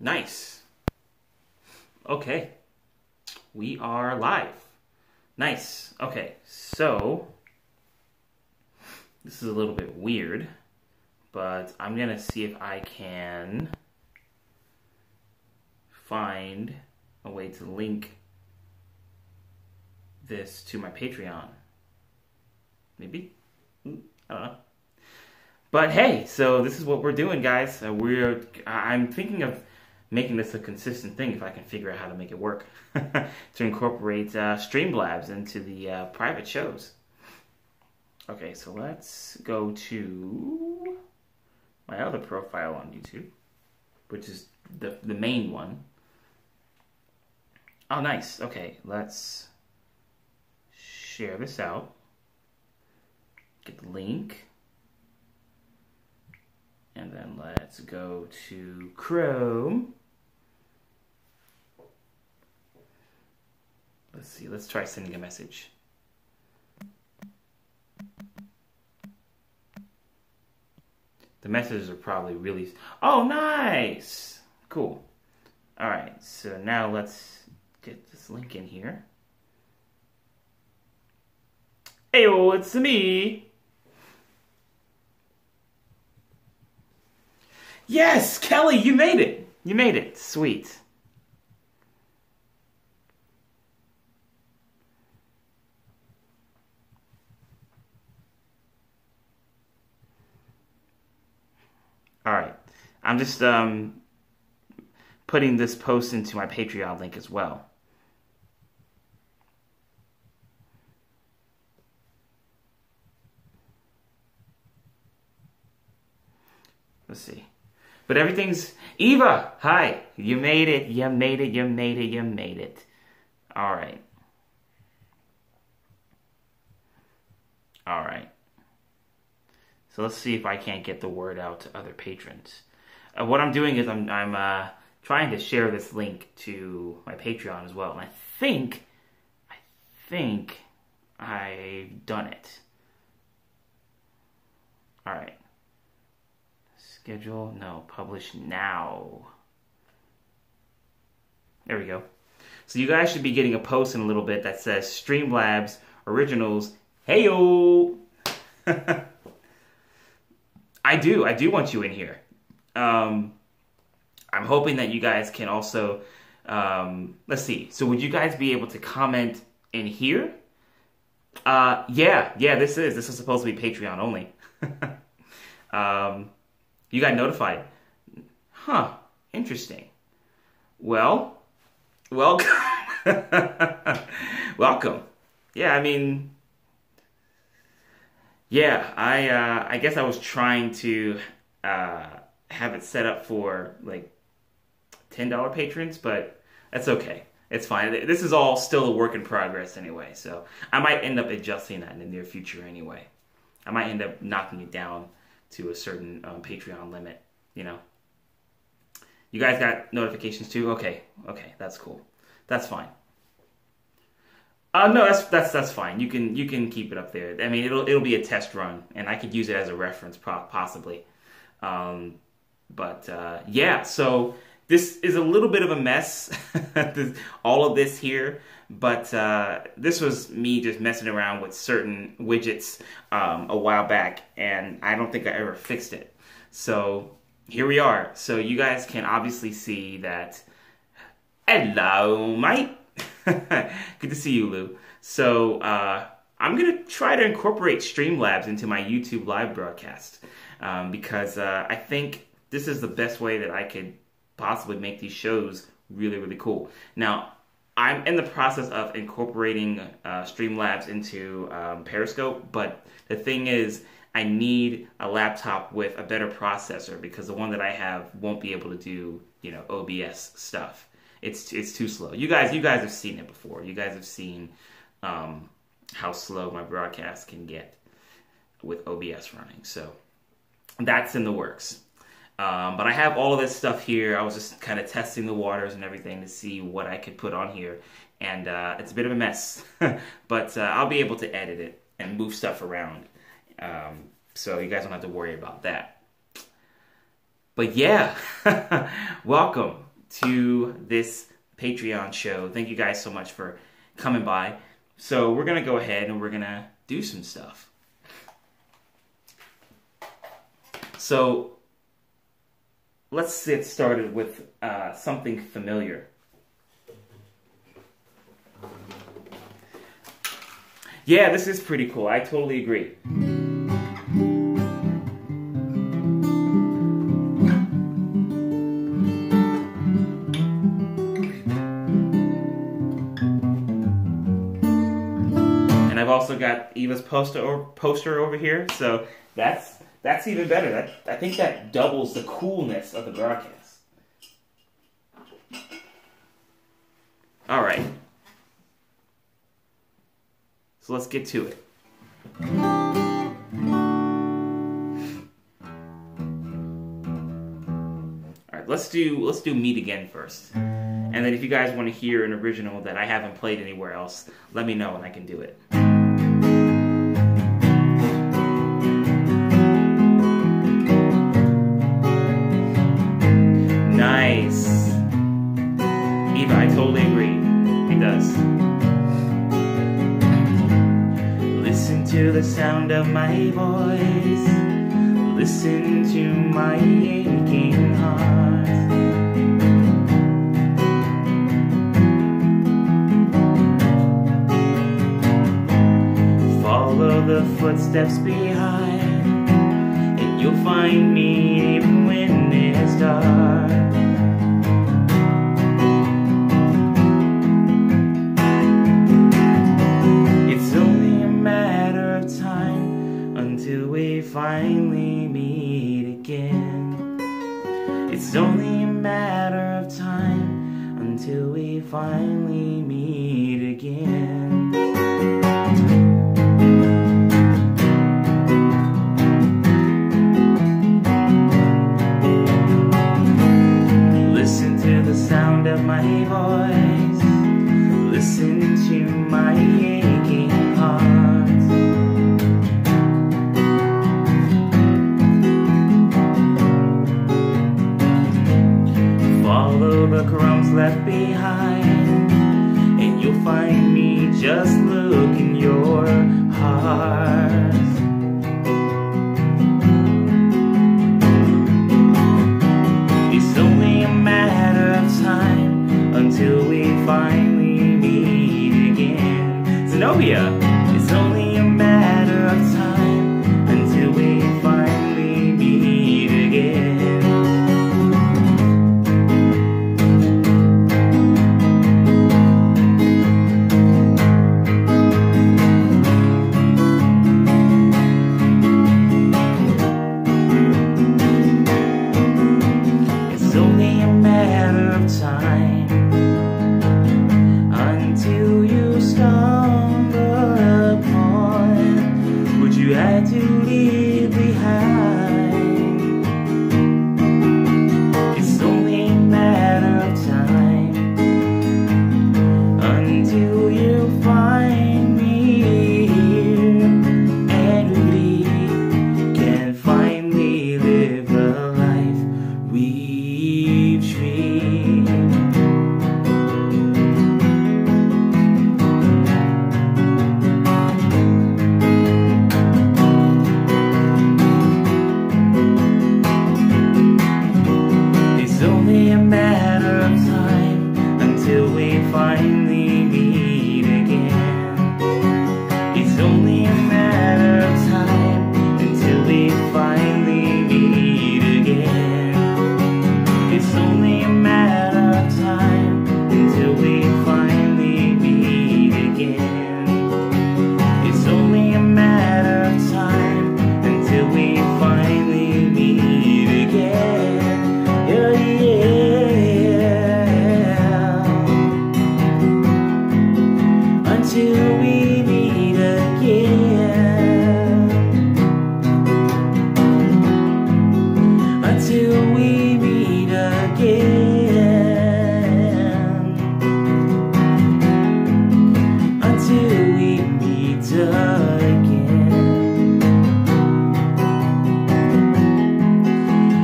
Nice. Okay. We are live. Nice. Okay, so this is a little bit weird, but I'm gonna see if I can find a way to link this to my Patreon. Maybe? I don't know. But hey, so this is what we're doing, guys. I'm thinking of making this a consistent thing if I can figure out how to make it work. To incorporate Streamlabs into the private shows. Okay, so let's go to my other profile on YouTube, which is the main one. Oh, nice. Okay, let's share this out. Get the link. And then let's go to Chrome. Let's see, let's try sending a message. The messages are probably really... Oh, nice! Cool. Alright, so now let's get this link in here. Heyo, it's me! Yes, Kelly, you made it! You made it. Sweet. Alright. I'm just putting this post into my Patreon link as well. Let's see. But everything's... Eva! Hi! You made it. You made it. You made it. You made it. Alright. Alright. So let's see if I can't get the word out to other patrons. What I'm doing is I'm trying to share this link to my Patreon as well. And I think I've done it. Alright. Schedule, no, publish now. There we go. So you guys should be getting a post in a little bit that says Streamlabs Originals. Heyo! I do want you in here. I'm hoping that you guys can also, let's see. So would you guys be able to comment in here? Yeah, this is supposed to be Patreon only. You got notified. Huh, interesting. Well, welcome. Welcome. Yeah, I mean, yeah, I guess I was trying to have it set up for like $10 patrons, but that's okay. It's fine. This is all still a work in progress anyway, so I might end up adjusting that in the near future anyway. I might end up knocking it down to a certain Patreon limit, you know. You guys got notifications too? Okay, that's cool. That's fine. No, that's fine. You can keep it up there. I mean, it'll be a test run, and I could use it as a reference, possibly. Yeah. So this is a little bit of a mess, all of this here. But this was me just messing around with certain widgets a while back, and I don't think I ever fixed it. So here we are. So you guys can obviously see that. Hello, mate. Good to see you, Lou. So I'm going to try to incorporate Streamlabs into my YouTube live broadcast because I think this is the best way that I could possibly make these shows really, really cool. Now, I'm in the process of incorporating Streamlabs into Periscope, but the thing is, I need a laptop with a better processor because the one that I have won't be able to do, you know, OBS stuff. It's too slow. You guys have seen it before. You guys have seen how slow my broadcast can get with OBS running. So that's in the works. But I have all of this stuff here. I was just kind of testing the waters and everything to see what I could put on here. And it's a bit of a mess. But I'll be able to edit it and move stuff around. So you guys don't have to worry about that. But yeah, welcome. to this Patreon show. Thank you guys so much for coming by. So we're going to go ahead and we're going to do some stuff. So let's get started with something familiar. Yeah, this is pretty cool. I totally agree. And I've also got Eva's poster over here, so that's even better. I think that doubles the coolness of the broadcast. All right. So let's get to it. All right, let's do Meet Again first. And then if you guys want to hear an original that I haven't played anywhere else, let me know and I can do it. Nice. Eva, I totally agree. It does. Listen to the sound of my voice. Listen to my aching heart. Follow the footsteps behind, and you'll find me even when it's dark. Finally meet again. It's only a matter of time until we finally meet again. Listen to the sound of my voice. Listen to my aching heart. Follow the crumbs left behind, and you'll find me. Just look in your heart. It's only a matter of time until we finally meet again. Zenobia, it's only a matter of time until we finally meet again.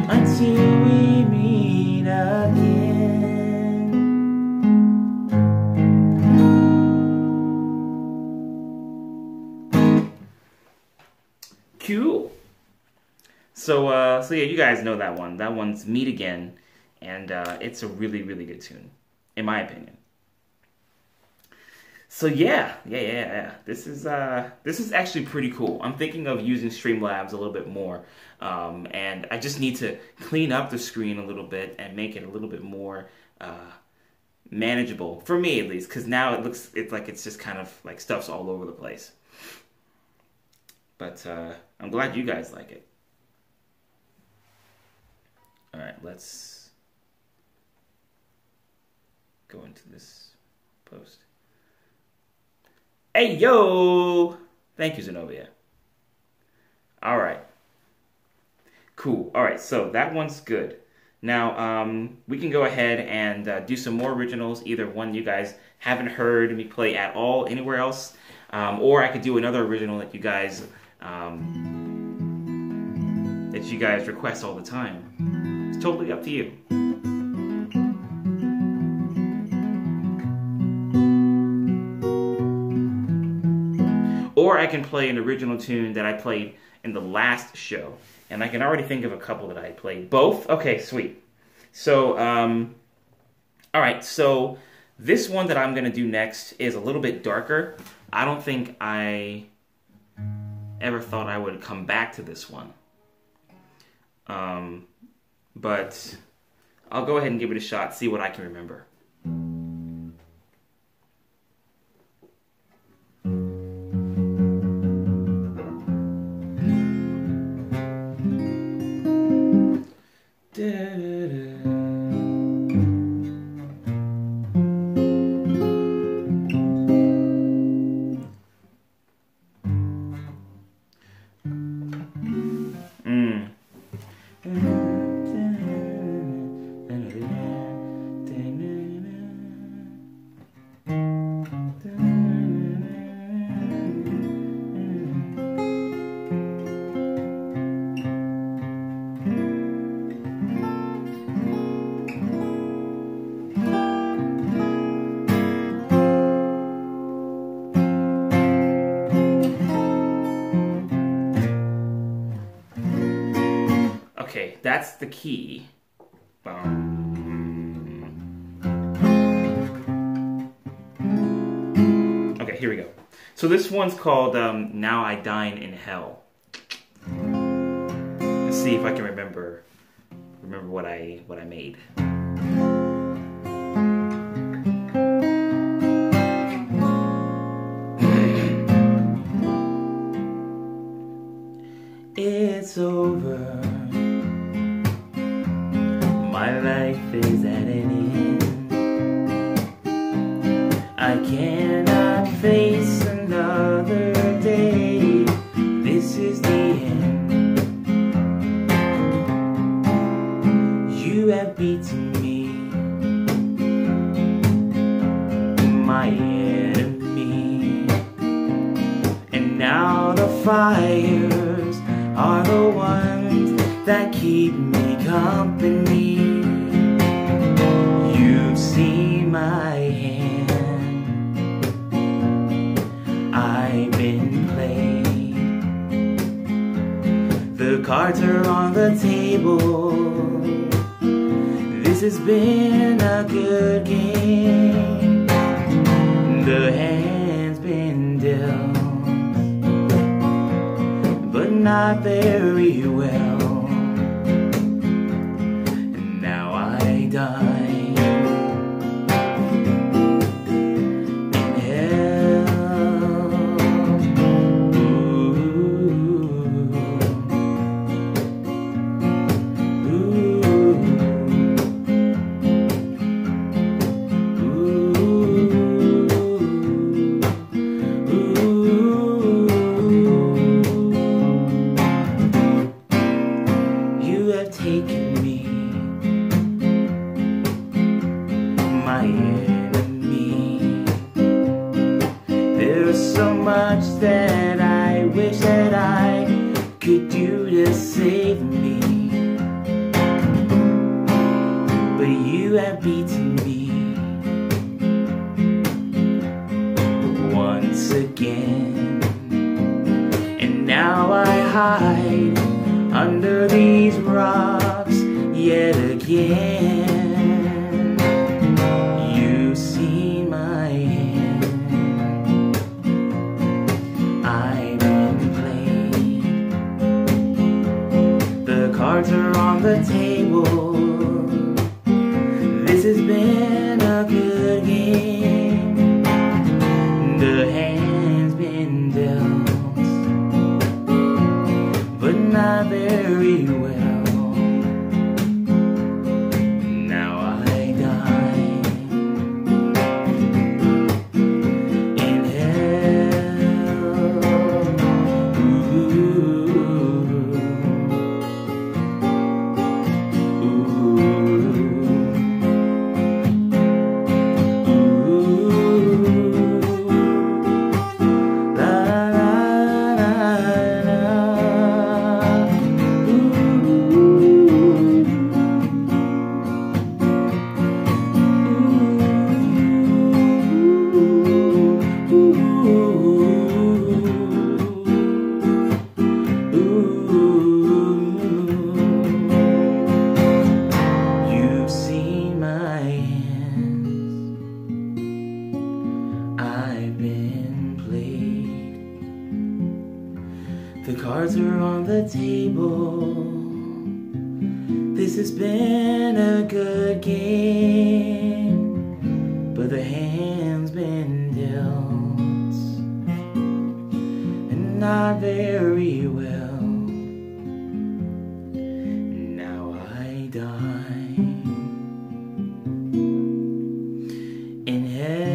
Until we meet again. So yeah, you guys know that one. That one's Meet Again, and it's a really, really good tune, in my opinion. So yeah. This is actually pretty cool. I'm thinking of using Streamlabs a little bit more, and I just need to clean up the screen a little bit and make it a little bit more manageable for me, at least. Because now it's like it's just kind of like stuff's all over the place. But I'm glad you guys like it. All right, let's go into this post. Hey, yo! Thank you, Zenobia. All right. Cool. All right, so that one's good. Now, we can go ahead and do some more originals, either one you guys haven't heard me play at all anywhere else, or I could do another original that you guys request all the time. It's totally up to you. Or I can play an original tune that I played in the last show. And I can already think of a couple that I played. Both? Okay, sweet. So, alright, so this one that I'm going to do next is a little bit darker. I don't think I ever thought I would come back to this one. But I'll go ahead and give it a shot, see what I can remember. Okay, that's the key. Okay, here we go. So this one's called Now I Dine in Hell. Let's see if I can remember what I made. It's over. My life is at an end. I cannot face another day. This is the end. You have beaten me, my enemy. And now the fires are the ones that keep me company. You've seen my hand, I've been played. The cards are on the table. This has been a good game. The hand's been dealt, but not very well. And now I dine in hell. Ooh, you have taken me, my enemy. There's so much that I wish that I could do to save me, but you have beaten me once again. And now I hide under these rocks yet again. You've seen my hand, I've been played. The cards are on the table, this has been a good game. The hand's been dealt, but not very well. Now I die in hell. You've seen my hands, I've been played. The cards are on the table, this has been a good game, but the hand's been dealt, and not very well. Now I die in hell.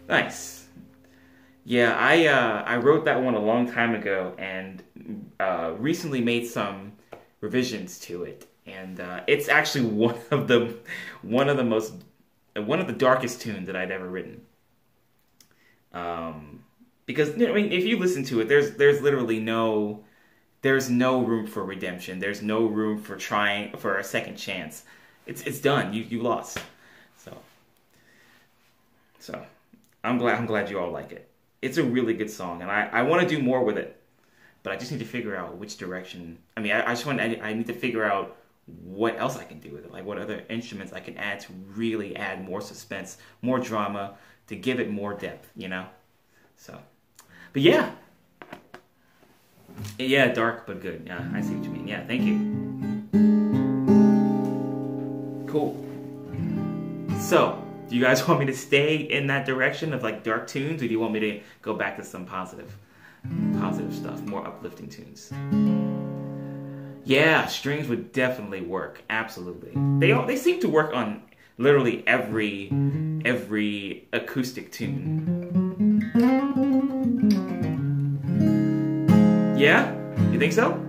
Nice. Yeah, I wrote that one a long time ago, and recently made some revisions to it, and it's actually one of the darkest tunes that I'd ever written. Because I mean, if you listen to it, there's literally no room for redemption. There's no room for trying for a second chance. It's done. You lost. So I'm glad you all like it. It's a really good song, and I want to do more with it, but I just need to figure out which direction. I mean, I need to figure out what else I can do with it, like what other instruments I can add to really add more suspense, more drama, to give it more depth, you know? So, but yeah, dark but good. Yeah, I see what you mean. Yeah, thank you. Cool. So, do you guys want me to stay in that direction of like dark tunes, or do you want me to go back to some positive stuff, more uplifting tunes? Yeah, strings would definitely work. Absolutely. They seem to work on literally every acoustic tune. Yeah? You think so?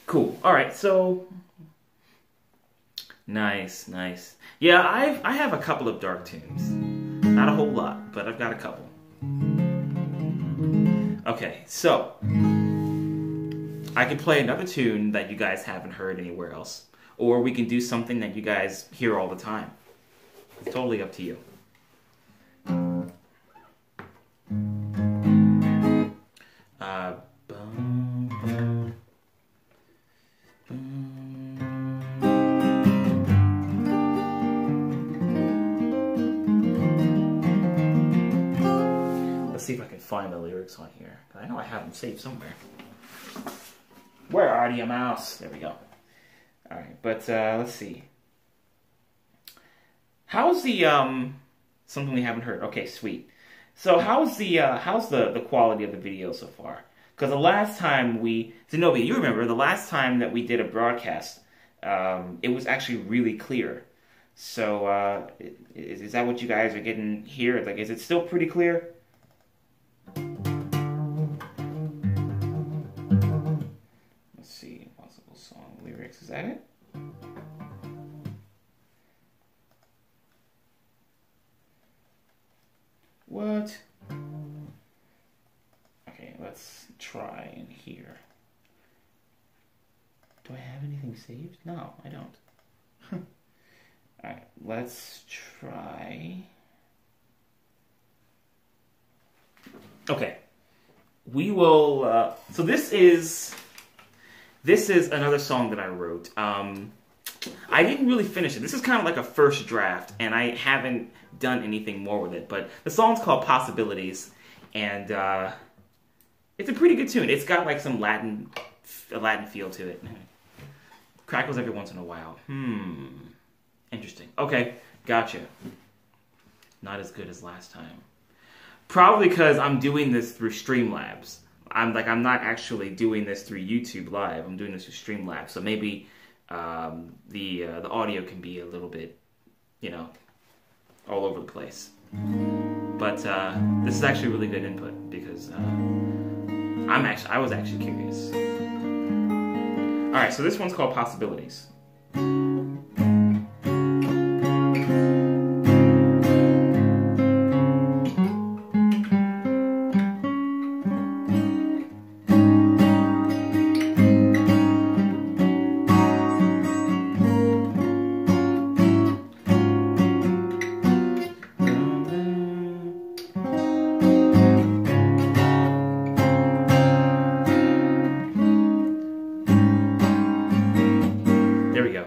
Cool. All right. So nice. Yeah, I have a couple of dark tunes. Not a whole lot, but I've got a couple. Okay, so I can play another tune that you guys haven't heard anywhere else, or we can do something that you guys hear all the time. It's totally up to you. Let's see if I can find the lyrics on here. I know I have them saved somewhere. Where are you, mouse? There we go. All right, but let's see. How's the something we haven't heard? Okay, sweet. So how's the quality of the video so far? Because the last time Zenobia, you remember the last time that we did a broadcast, it was actually really clear. So is that what you guys are getting here? Like, is it still pretty clear? Let's see, possible song lyrics. Is that it? let's try in here. Do I have anything saved? No, I don't. Alright, let's try. Okay. We will, so this is another song that I wrote. I didn't really finish it. This is kind of like a first draft, and I haven't done anything more with it. But the song's called Possibilities, and it's a pretty good tune. It's got like some Latin feel to it. Crackles every once in a while. Interesting. Okay, gotcha. Not as good as last time. Probably because I'm doing this through Streamlabs. I'm not actually doing this through YouTube Live. I'm doing this through Streamlabs. So maybe the audio can be a little bit, all over the place. But this is actually really good input because I was actually curious. All right, so this one's called Possibilities. There we go.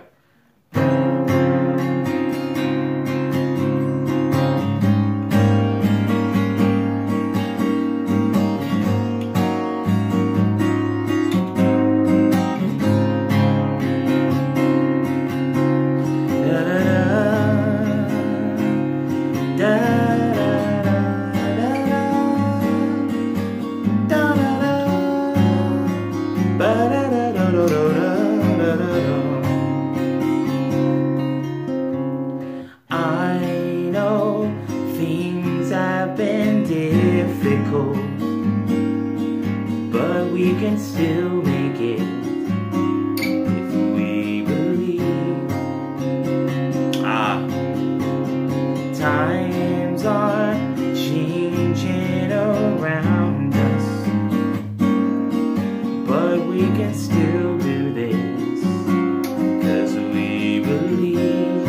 Difficult, but we can still make it if we believe. Times are changing around us, but we can still do this 'cause we believe.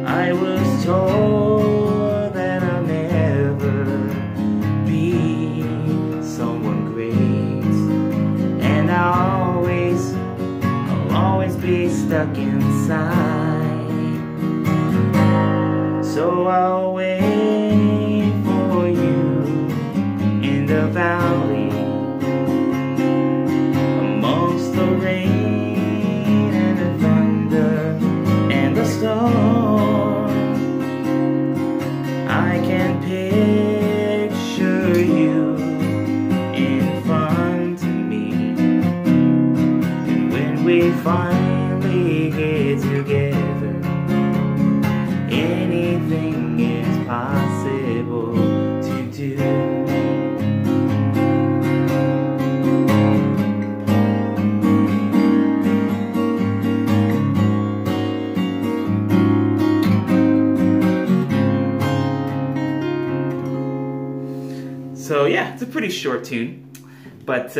I was told be stuck inside, so I'll wait for you in the valley amongst the rain and the thunder and the storm. I can picture you in front of me, and when we finally get together, anything is possible to do. So yeah, it's a pretty short tune, but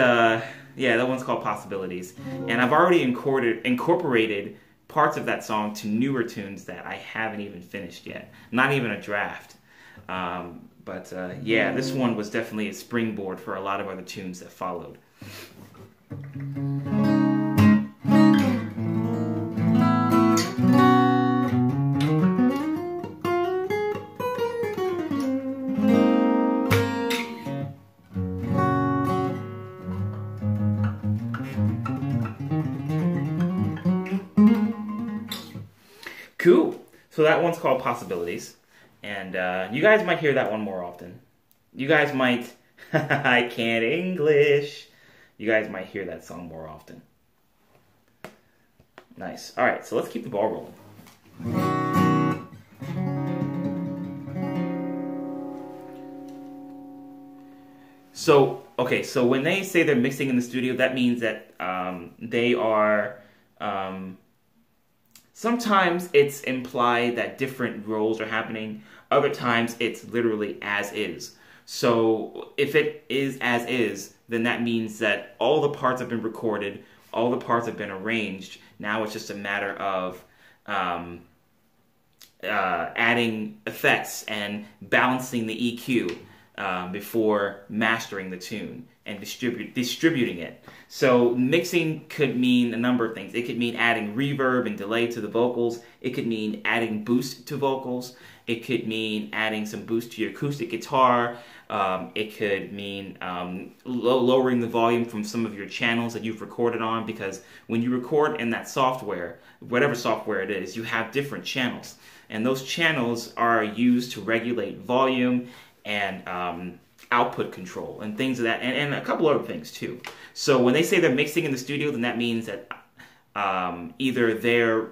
yeah, that one's called Possibilities. And I've already incorporated parts of that song to newer tunes that I haven't even finished yet. Not even a draft. But yeah, this one was definitely a springboard for a lot of other tunes that followed. Cool. So that one's called Possibilities. And you guys might hear that one more often. You guys might... I can't English. You guys might hear that song more often. Nice. Alright, so let's keep the ball rolling. So, okay, so when they say they're mixing in the studio, that means that they are... sometimes it's implied that different roles are happening. Other times it's literally as is. So if it is as is, then that means that all the parts have been recorded, all the parts have been arranged. Now it's just a matter of adding effects and balancing the EQ before mastering the tune and distributing it. So mixing could mean a number of things. It could mean adding reverb and delay to the vocals. It could mean adding boost to vocals. It could mean adding some boost to your acoustic guitar. It could mean lowering the volume from some of your channels that you've recorded on, because when you record in that software, whatever software it is, you have different channels. And those channels are used to regulate volume and output control and things of that, and a couple other things too. So when they say they're mixing in the studio, then that means that either they're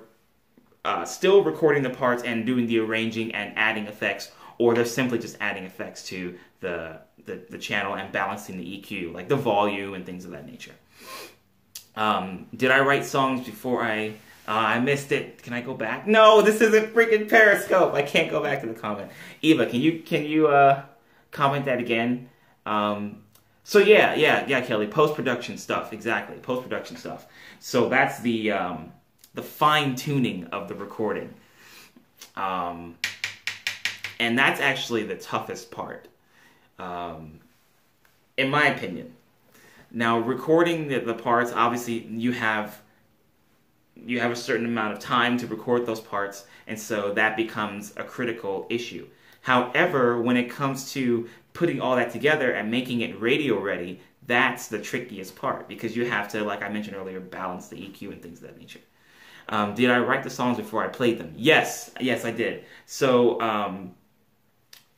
still recording the parts and doing the arranging and adding effects, or they're simply just adding effects to the channel and balancing the EQ, like the volume and things of that nature. Did I write songs before I missed it? Can I go back? No, this isn't freaking Periscope. I can't go back to the comment. Eva, can you comment that again? So yeah, Kelly, post-production stuff, exactly, post-production stuff. So that's the fine tuning of the recording, and that's actually the toughest part, in my opinion. Now, recording the parts, obviously you have a certain amount of time to record those parts, and so that becomes a critical issue. However, when it comes to putting all that together and making it radio ready, that's the trickiest part, because you have to, like I mentioned earlier, balance the EQ and things of that nature. Did I write the songs before I played them? Yes, I did. So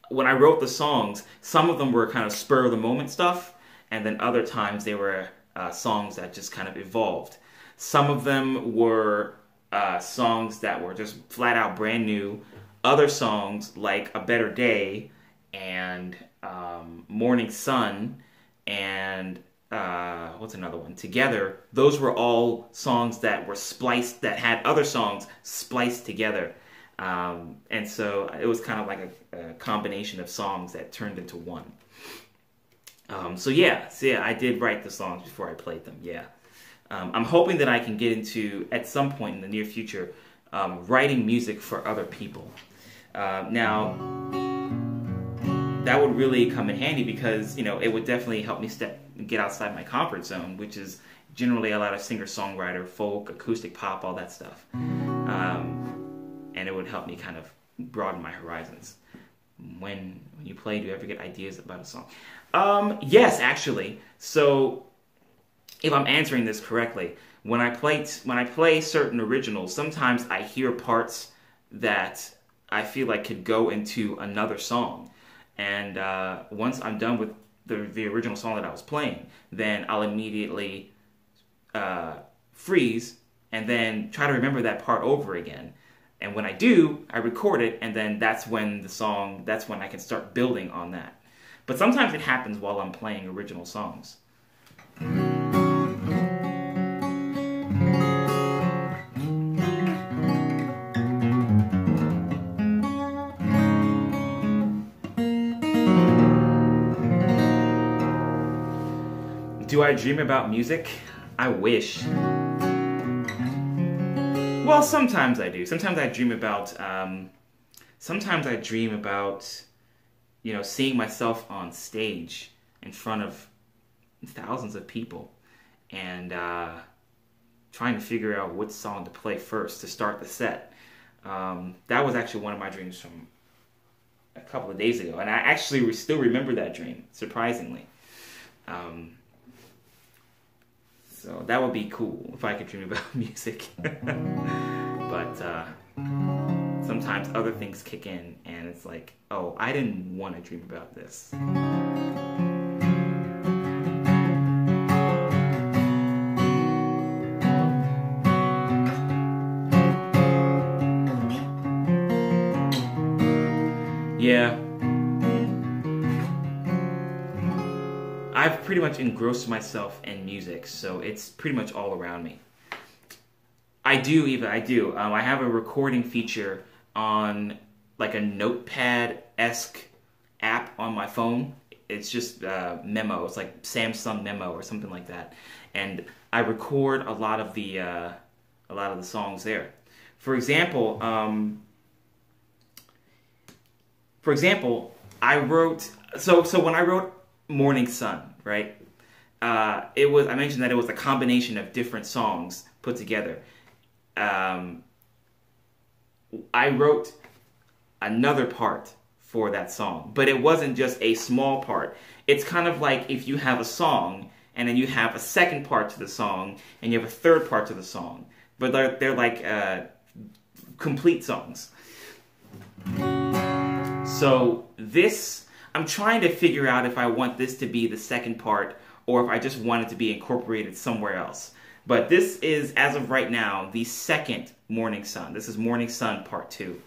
when I wrote the songs, some of them were kind of spur of the moment stuff, and then other times they were songs that just kind of evolved. Some of them were songs that were just flat out brand new. Other songs, like A Better Day and Morning Sun and what's another one? Together, those were all songs that were spliced, that had other songs spliced together. And so it was kind of like a combination of songs that turned into one. So yeah, I did write the songs before I played them, yeah. I'm hoping that I can get into, at some point in the near future, writing music for other people. Now, that would really come in handy because, it would definitely help me get outside my comfort zone, which is generally a lot of singer-songwriter, folk, acoustic pop, all that stuff. And it would help me kind of broaden my horizons. When you play, do you ever get ideas about a song? Yes, actually. So, if I'm answering this correctly, when I play certain originals, sometimes I hear parts that I feel like could go into another song. And once I'm done with the original song that I was playing, then I'll immediately freeze and then try to remember that part over again. And when I do, I record it, and then that's when I can start building on that. But sometimes it happens while I'm playing original songs. Do I dream about music? I wish. Well, sometimes I do. Sometimes I dream about, seeing myself on stage in front of thousands of people and trying to figure out which song to play first to start the set. That was actually one of my dreams from a couple of days ago, and I actually still remember that dream, surprisingly. So that would be cool if I could dream about music. But sometimes other things kick in and it's like, oh, I didn't want to dream about this. Yeah. I've pretty much engrossed myself in music, so it's pretty much all around me. I do. I have a recording feature on like a notepad-esque app on my phone. It's just Memo. It's like Samsung Memo or something like that. And I record a lot of the songs there. For example, I wrote so when I wrote Morning Sun, right? I mentioned that it was a combination of different songs put together. I wrote another part for that song, but it wasn't just a small part. It's kind of like if you have a song and then you have a second part to the song and you have a third part to the song, but they're like complete songs. So this, I'm trying to figure out if I want this to be the second part or if I just want it to be incorporated somewhere else. But this is, as of right now, the second Morning Sun. This is Morning Sun Part 2.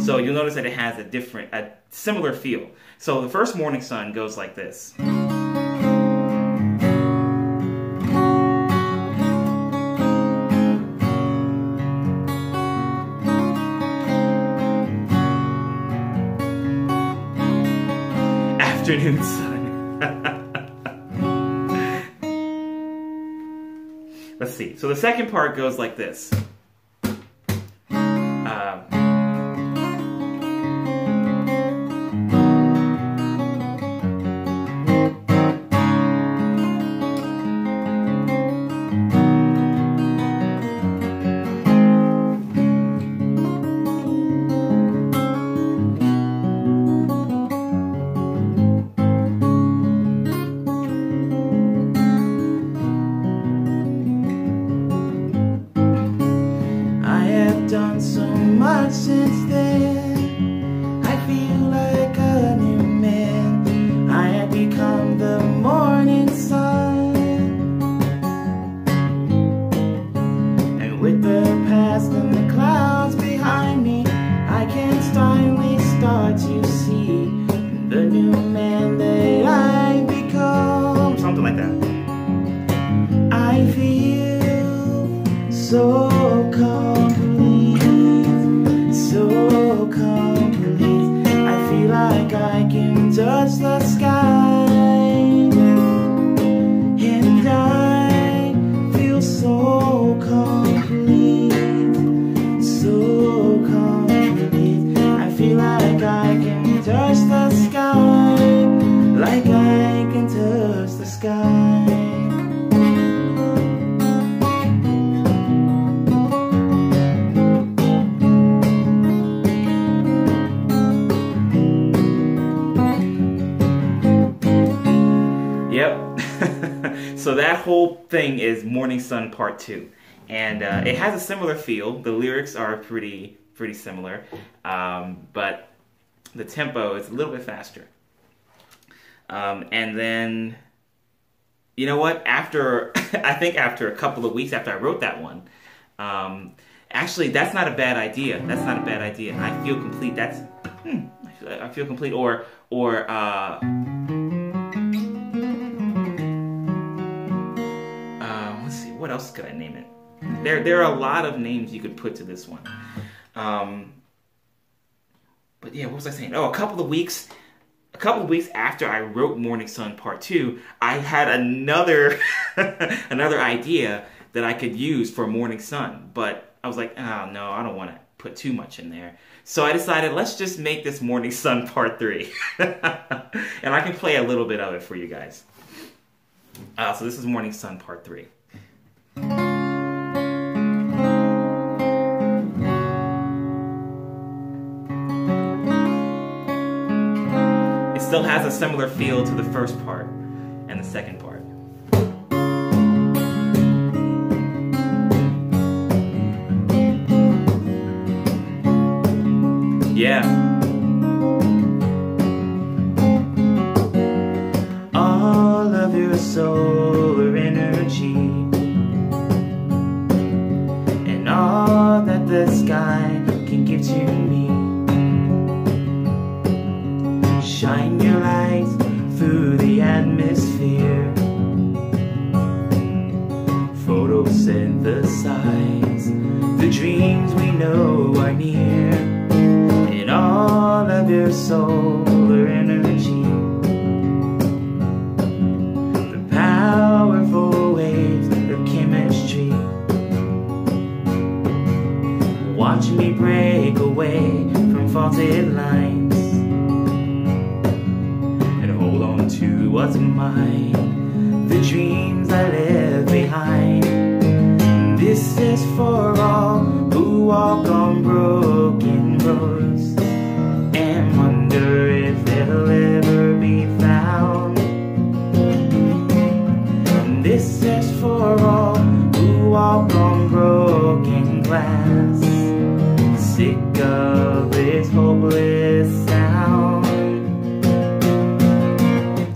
So you'll notice that it has a similar feel. So the first Morning Sun goes like this. Afternoon Sun. Let's see. So the second part goes like this. Done so much since then. I feel like a new man. I have become the morning sun. And with the past and the clouds behind me, I can finally start to see the new man that I become. Something like that. I feel so complete, so complete. I feel like I can touch the sky, and I feel so complete, so complete. I feel like I can touch the sky, like I can touch the sky. Yep. So that whole thing is Morning Sun Part 2. And it has a similar feel. The lyrics are pretty similar. But the tempo is a little bit faster. And then, you know what? I think after a couple of weeks after I wrote that one, actually, that's not a bad idea. That's not a bad idea. I feel complete. I feel complete. Or let's see, what else could I name it? There are a lot of names you could put to this one. But yeah, what was I saying? Oh, a couple of weeks after I wrote Morning Sun Part 2, I had another another idea that I could use for Morning Sun, but I was like, oh no, I don't want to put too much in there. So I decided, let's just make this Morning Sun Part 3. And I can play a little bit of it for you guys. So this is Morning Sun Part 3. It still has a similar feel to the first part and the second part. Yeah. All of your solar energy and all that the sky can give to me. Shine your light through the atmosphere. Photosynthesize the dreams we know are near. And all of of your solar energy, the powerful waves of chemistry. Watch me break away from faulted lines and hold on to what's mine, the dreams I left behind. This is for all who walk on broken roads and wonder if they'll ever be found. This is for all who walk on broken glass, sick of this hopeless sound.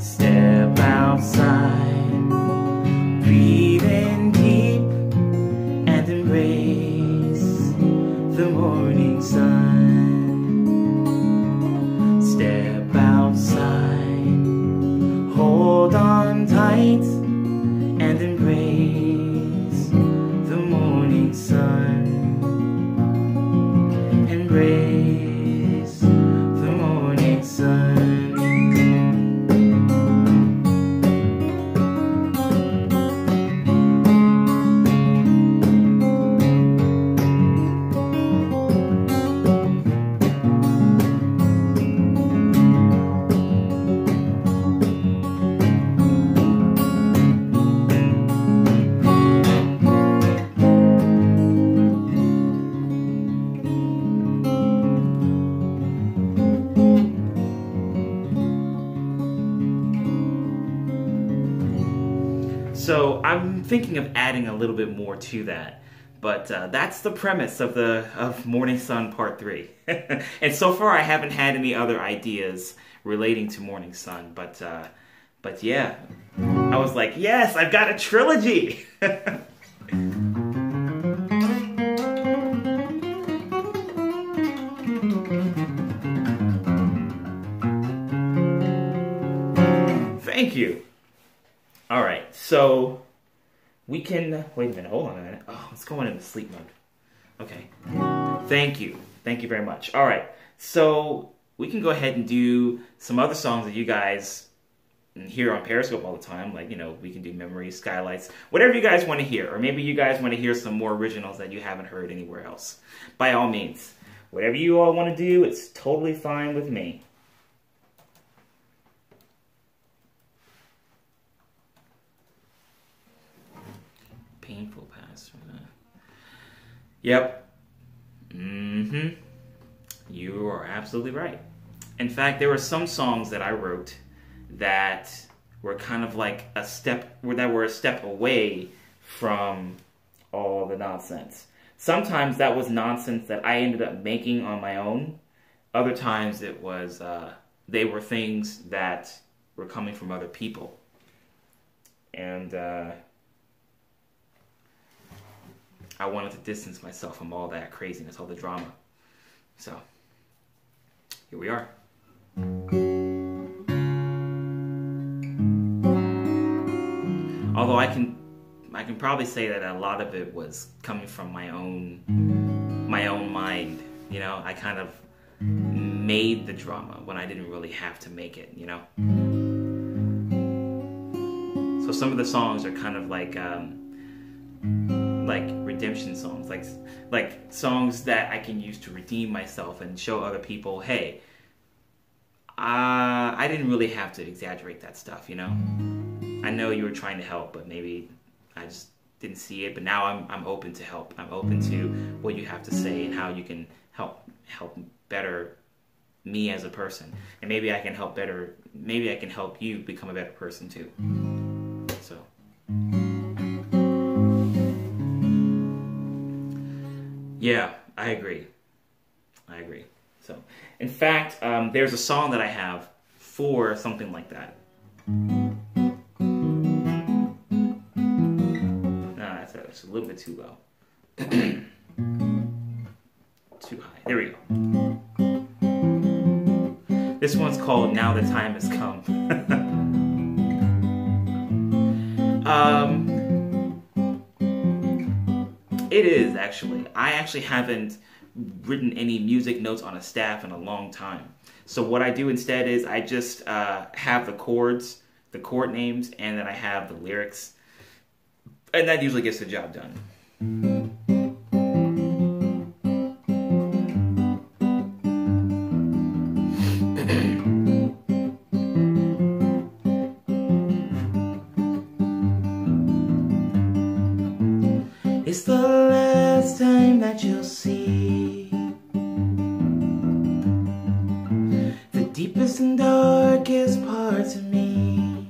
Step outside, breathe in deep, and embrace the morning sun. Step outside, hold on tight, and embrace the morning sun. Embrace the morning sun. So I'm thinking of adding a little bit more to that, but that's the premise of Morning Sun Part 3. And so far I haven't had any other ideas relating to Morning Sun, but yeah, I was like, yes, I've got a trilogy! Thank you. All right, so we can, wait a minute, hold on a minute. Oh, it's going into sleep mode. Okay, thank you very much. All right, so we can go ahead and do some other songs that you guys hear on Periscope all the time, like, you know, we can do Memories, Skylights, whatever you guys want to hear, or maybe you guys want to hear some more originals that you haven't heard anywhere else. By all means, whatever you all want to do, it's totally fine with me. Painful past. Yep. You are absolutely right. In fact, there were some songs that I wrote that were kind of like a step away from all the nonsense. Sometimes that was nonsense that I ended up making on my own. Other times it was they were things that were coming from other people. And I wanted to distance myself from all that craziness, all the drama. So, here we are. Although I can probably say that a lot of it was coming from my own mind. You know, I kind of made the drama when I didn't really have to make it, you know? So some of the songs are kind of like redemption songs, like songs that I can use to redeem myself and show other people, hey, I didn't really have to exaggerate that stuff, you know? I know you were trying to help, but maybe I just didn't see it, but now I'm open to help. I'm open to what you have to say and how you can help better me as a person. And maybe I can help you become a better person too. So yeah, I agree. So, in fact, there's a song that I have for something like that. Nah, that's a little bit too low. Too high. There we go. This one's called Now the Time Has Come. It is, actually. I actually haven't written any music notes on a staff in a long time. So what I do instead is I just have the chords, the chord names, and then I have the lyrics. And that usually gets the job done. It's the last time that you'll see the deepest and darkest parts of me.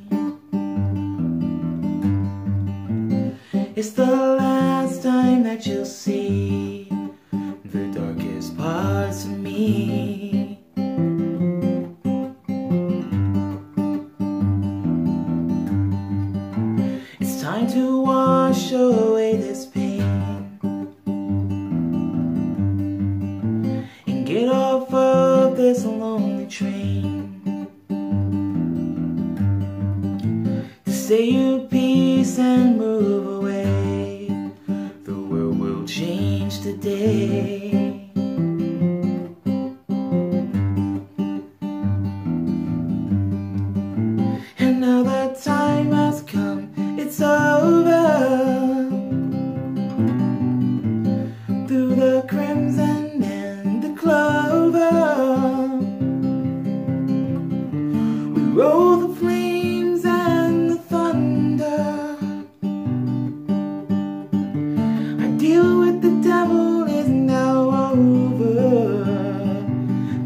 It's the last time that you'll see the darkest parts of me. It's time to wash away this pain and get off of this lonely train, to say your piece and move away. The world will change today. And now the time has come, it's over. Through the crimson and the clover, we roll the flames and the thunder. Our deal with the devil is now over.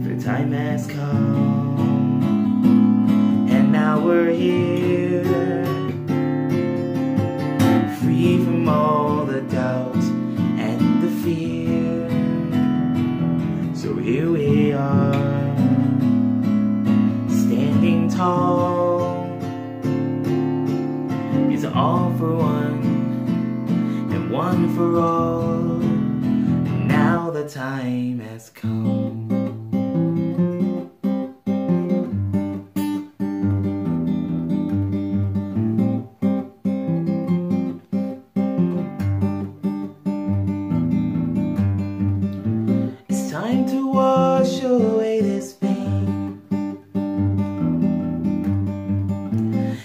The time has come, and now we're here, free from all the doubt and the fear. So here we are, standing tall. It's all for one and one for all. And now the time has come. It's time to wash away this pain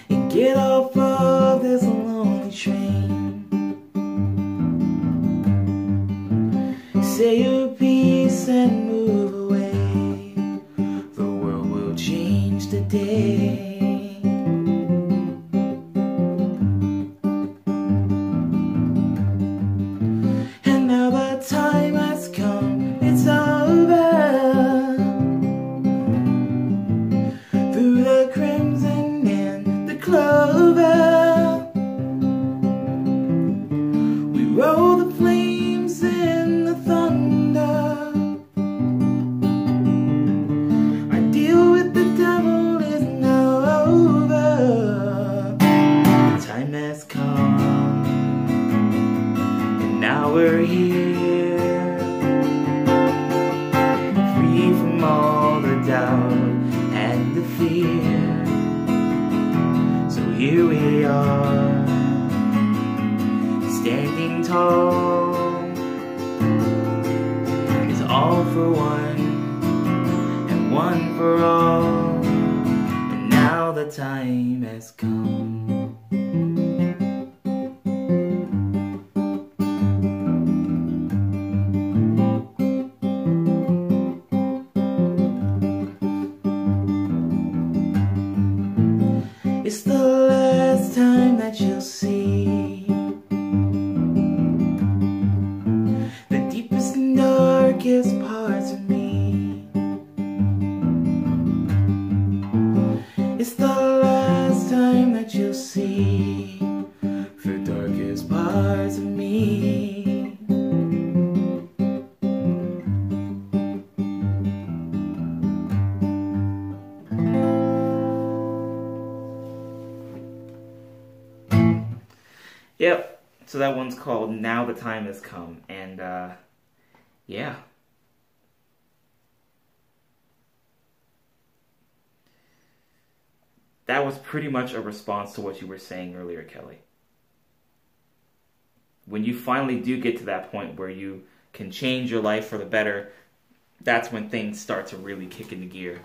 and get off of this lonely train. Say your piece and move away. The world will change today. And now the time has come, it's over. Through the crimson and the clover, we roll the flames in the thunder. Our deal with the devil is now over. The time has come, and now we're here, free from all the doubt and the fear. So here we are, standing tall. It's all for one and one for all. And now the time has come. It's the last time that you'll see the deepest and darkest parts of me. It's the last time that you'll see the darkest parts of me. Yep. So that one's called Now the Time Has Come. And, yeah. That was pretty much a response to what you were saying earlier, Kelly. When you finally do get to that point where you can change your life for the better, that's when things start to really kick into gear.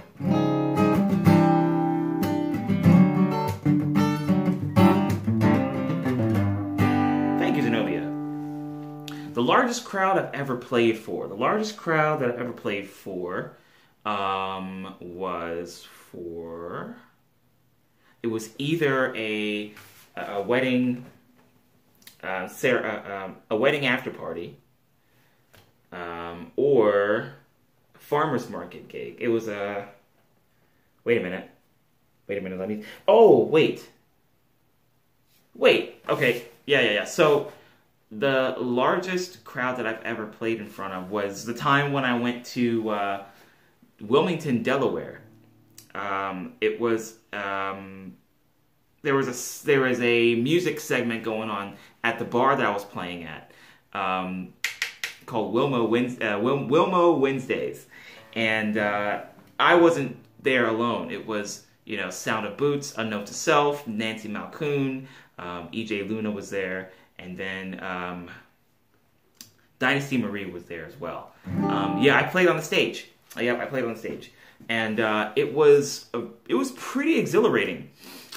Thank you, Zenobia. The largest crowd I've ever played for. The largest crowd that I've ever played for was for... It was either a wedding, a wedding after party, or a farmer's market gig. It was a... Wait a minute. Let me... Oh, wait. Okay. Yeah. So, the largest crowd that I've ever played in front of was the time when I went to Wilmington, Delaware. It was... There was a music segment going on at the bar that I was playing at, called Wilmo Wednesdays, and I wasn't there alone. It was, you know, Sound of Boots, A Note to Self, Nancy Malcoon, E.J. Luna was there, and then Dynasty Marie was there as well. Yeah, I played on the stage. And it was pretty exhilarating.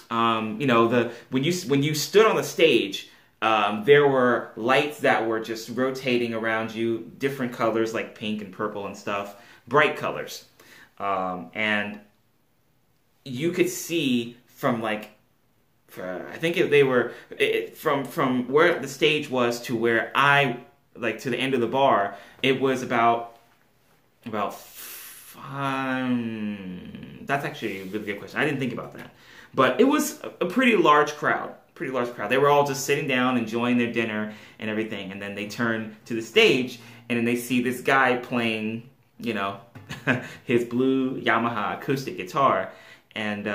You know, when you stood on the stage, there were lights that were just rotating around you, different colors like pink and purple and stuff, bright colors, and you could see from like, I think they were from where the stage was to where to the end of the bar. It was about. That's actually a really good question. I didn't think about that. But it was a pretty large crowd. They were all just sitting down, enjoying their dinner and everything. And then they turn to the stage, and then they see this guy playing, you know, his blue Yamaha acoustic guitar. And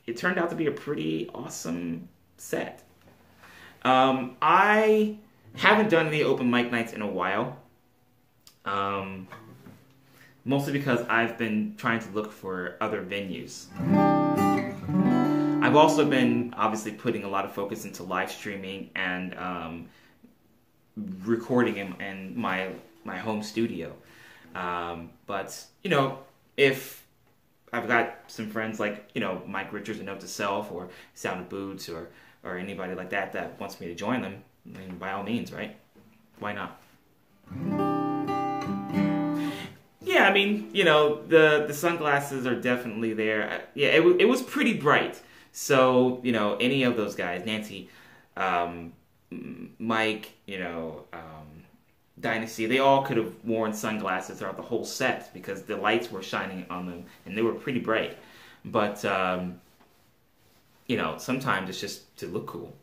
it turned out to be a pretty awesome set. I haven't done any open mic nights in a while. Mostly because I've been trying to look for other venues. I've also been obviously putting a lot of focus into live streaming and recording in my home studio. But, you know, if I've got some friends like, you know, Mike Richards and Note to Self or Sound of Boots or anybody like that wants me to join them, I mean, by all means, right? Why not? Yeah, I mean, you know, the sunglasses are definitely there. Yeah, it was pretty bright. So, you know, any of those guys, Nancy, Mike, you know, Dynasty, they all could have worn sunglasses throughout the whole set because the lights were shining on them and they were pretty bright. But, you know, sometimes it's just to look cool.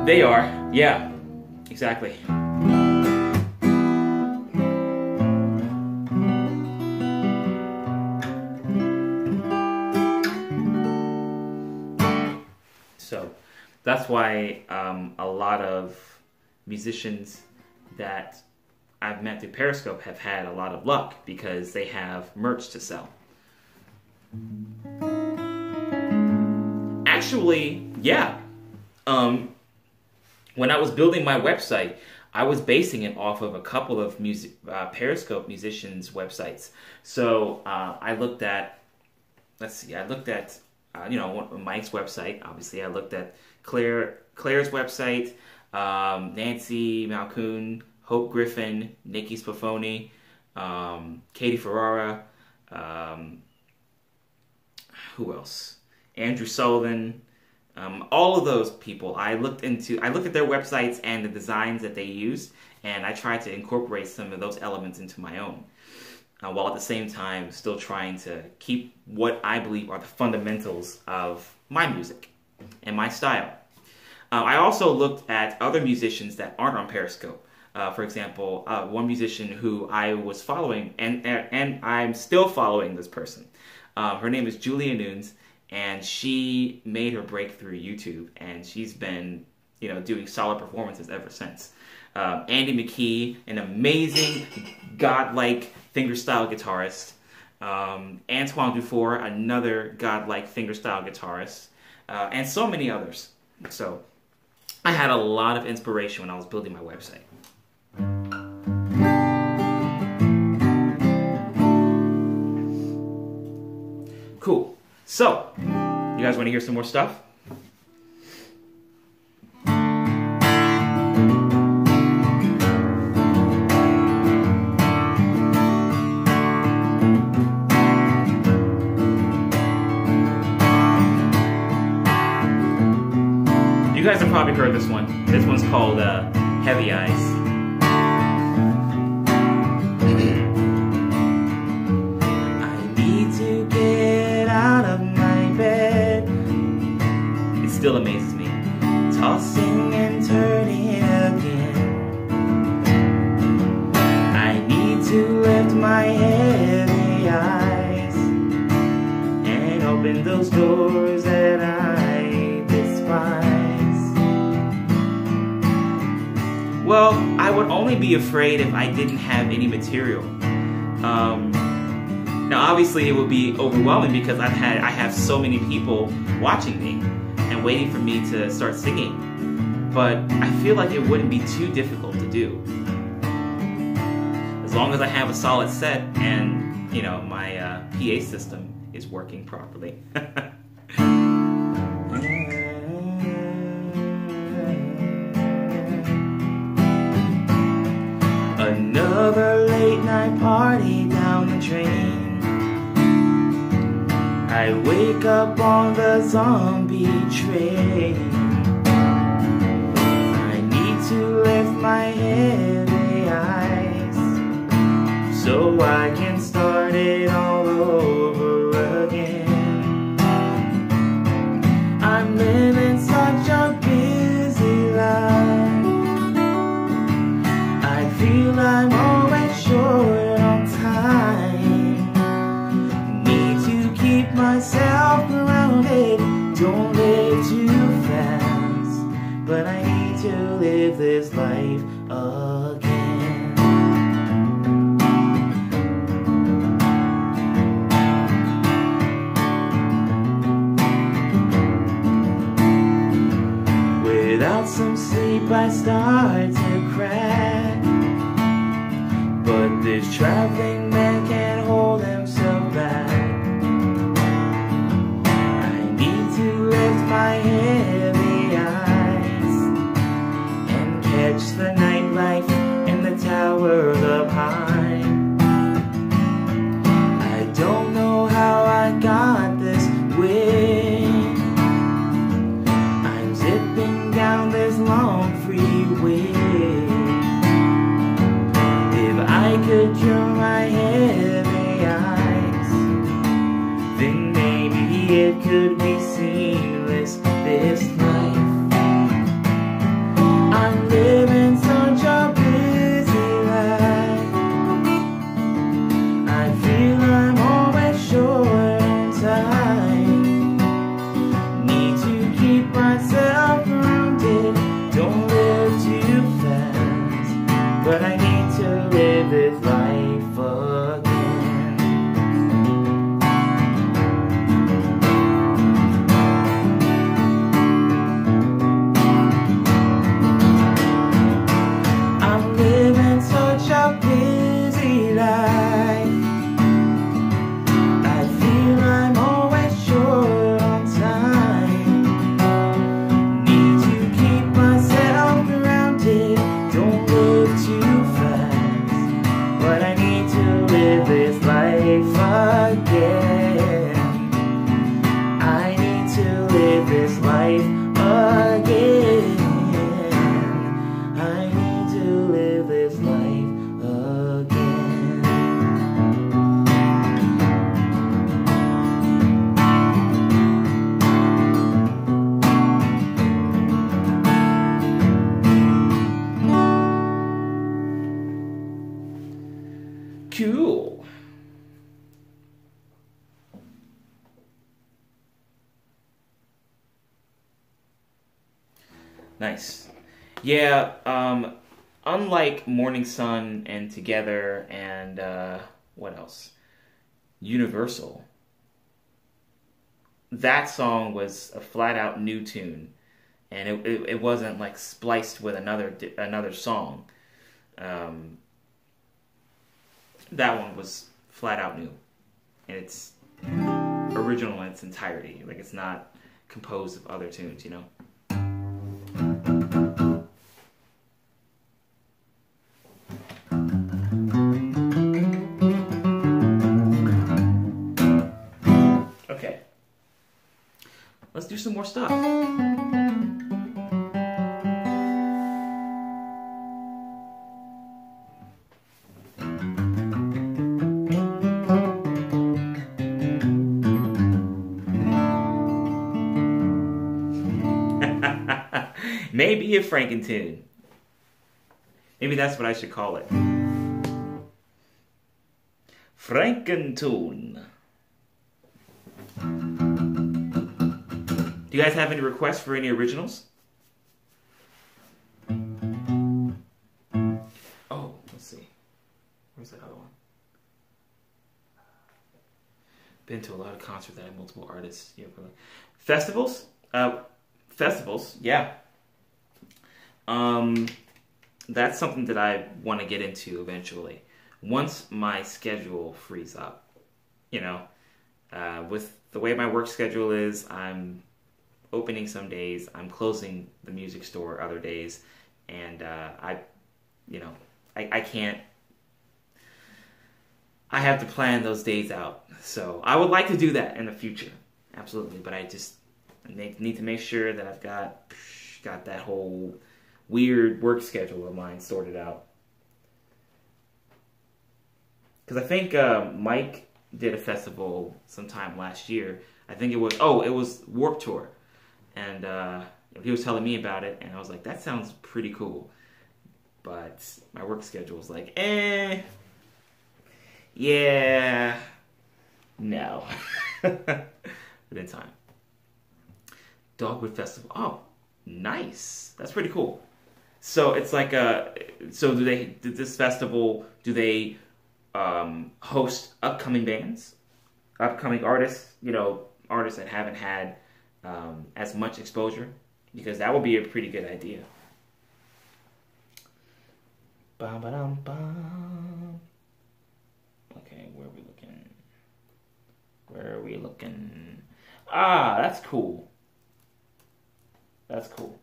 They are, yeah, exactly. So that's why a lot of musicians that I've met through Periscope have had a lot of luck because they have merch to sell. Actually, yeah. When I was building my website, I was basing it off of a couple of Periscope musicians' websites. So I looked at, you know, Mike's website. Obviously, I looked at Claire's website, Nancy Malcoon, Hope Griffin, Nikki Spafoni, Katie Ferrara, who else? Andrew Sullivan. All of those people, I looked at their websites and the designs that they used, and I tried to incorporate some of those elements into my own, while at the same time still trying to keep what I believe are the fundamentals of my music and my style. I also looked at other musicians that aren't on Periscope. For example, one musician who I was following, and I'm still following this person. Her name is Julia Nunes. And she made her breakthrough YouTube, and she's been, you know, doing solid performances ever since. Andy McKee, an amazing, godlike fingerstyle guitarist. Antoine Dufour, another godlike fingerstyle guitarist. And so many others. So I had a lot of inspiration when I was building my website. Cool. So, you guys want to hear some more stuff? You guys have probably heard this one. This one's called Heavy Eyes. Still amazes me. Tossing and turning again. I need to lift my heavy eyes and open those doors that I despise. Well, I would only be afraid if I didn't have any material. Now obviously it would be overwhelming because I have so many people watching me and waiting for me to start singing. But I feel like it wouldn't be too difficult to do. As long as I have a solid set and, you know, my PA system is working properly. Another late night party down the train. I wake up on the zombie train. I need to lift my heavy eyes so I can start it all over again. I'm living such a busy life. I feel I'm always short on time. Keep myself grounded, don't live too fast, but I need to live this life again. Without some sleep I start to crack, but this traveling man can't hold himself back. My heavy eyes and catch the nightlife in the towers up high. I don't know how I got this way. I'm zipping down this long freeway. If I could cure my heavy eyes, then maybe it could be seen this life. I'm living such a busy life. I feel I'm always short on time. Need to keep myself grounded, don't live too fast, but I need to live this life again. Cool. Nice. Yeah, unlike Morning Sun and Together and what else? Universal. That song was a flat out new tune, and it wasn't like spliced with another song. That one was flat out new, and it's original in its entirety. Like, it's not composed of other tunes, you know? Okay. Let's do some more stuff. Maybe a Frankentune. Maybe that's what I should call it. Frankentune. Do you guys have any requests for any originals? Oh, let's see. Where's that other one? Been to a lot of concerts that have multiple artists. Yeah, festivals? Festivals, yeah. That's something that I want to get into eventually. Once my schedule frees up, you know, with the way my work schedule is, I'm opening some days, I'm closing the music store other days, and I can't. I have to plan those days out. So I would like to do that in the future, absolutely. But I need to make sure that I've got that whole weird work schedule of mine sorted out. Because I think Mike did a festival sometime last year. I think it was Warped Tour. And he was telling me about it, and I was like, that sounds pretty cool. But my work schedule was like, yeah, no. But in time. Dogwood Festival. Oh, nice. That's pretty cool. So it's like do this festival, do they host upcoming bands, upcoming artists, you know, artists that haven't had as much exposure? Because that would be a pretty good idea. Ba-ba-dum-bum. Okay, where are we looking? Ah, that's cool. That's cool.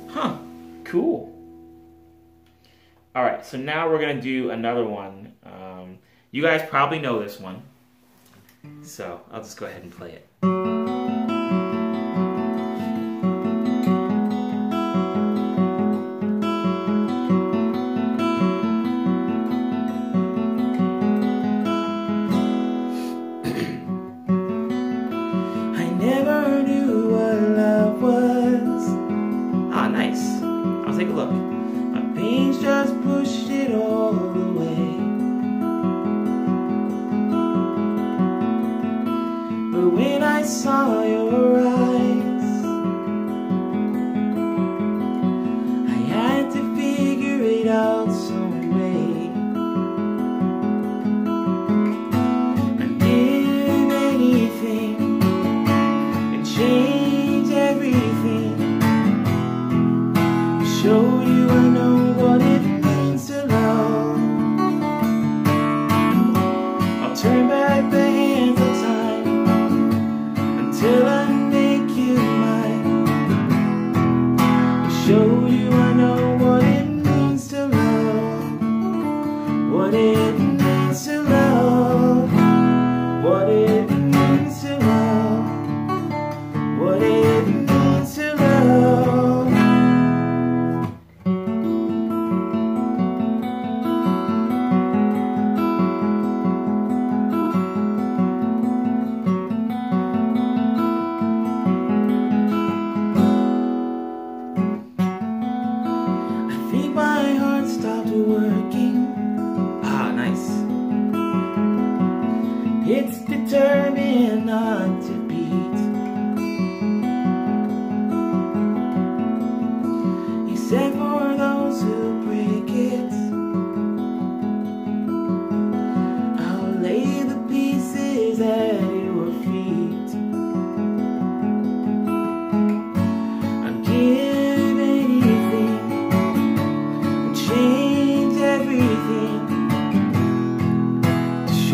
Huh. Cool. All right, so now we're going to do another one. You guys probably know this one, so I'll just go ahead and play it. I never knew what love was. Ah, nice. I'll take a look. My pains just pushed it all away. But when I saw your eyes, I had to figure it out some way. I'd give anything and change everything. Show you I know what it means to